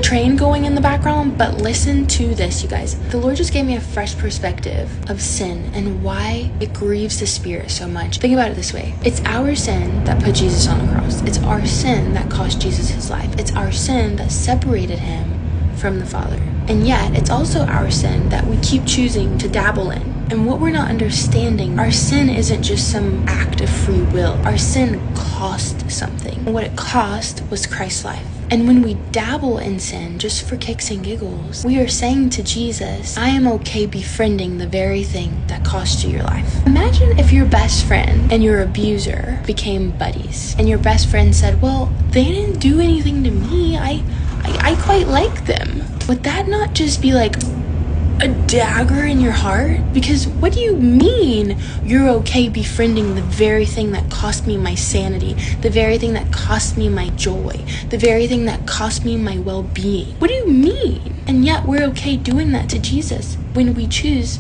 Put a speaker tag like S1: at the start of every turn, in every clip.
S1: train going in the background, but listen to this, you guys. The Lord just gave me a fresh perspective of sin and why it grieves the Spirit so much. Think about it this way. It's our sin that put Jesus on the cross. It's our sin that cost Jesus his life. It's our sin that separated him from the Father. And yet, it's also our sin that we keep choosing to dabble in. And what we're not understanding, our sin isn't just some act of free will. Our sin cost something. And what it cost was Christ's life. And when we dabble in sin just for kicks and giggles, we are saying to Jesus, I am okay befriending the very thing that cost you your life. Imagine if your best friend and your abuser became buddies, and your best friend said, well, they didn't do anything to me. I quite like them. Would that not just be like a dagger in your heart? Because what do you mean you're okay befriending the very thing that cost me my sanity, the very thing that cost me my joy, the very thing that cost me my well-being? What do you mean? And yet we're okay doing that to Jesus when we choose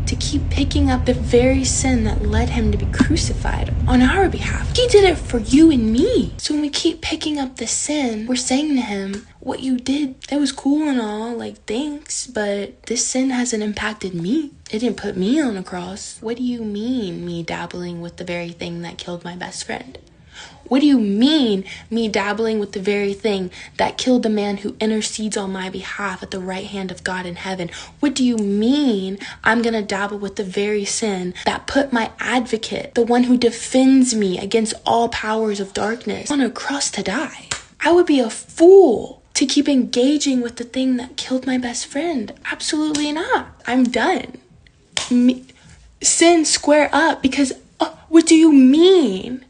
S1: to keep picking up the very sin that led him to be crucified on our behalf. He did it for you and me. So when we keep picking up the sin, we're saying to him, what you did, that was cool and all, like, thanks, but this sin hasn't impacted me. It didn't put me on a cross. What do you mean, me dabbling with the very thing that killed my best friend? What do you mean, me dabbling with the very thing that killed the man who intercedes on my behalf at the right hand of God in heaven? What do you mean I'm gonna dabble with the very sin that put my advocate, the one who defends me against all powers of darkness, on a cross to die? I would be a fool to keep engaging with the thing that killed my best friend. Absolutely not. I'm done. Sin, square up, because what do you mean?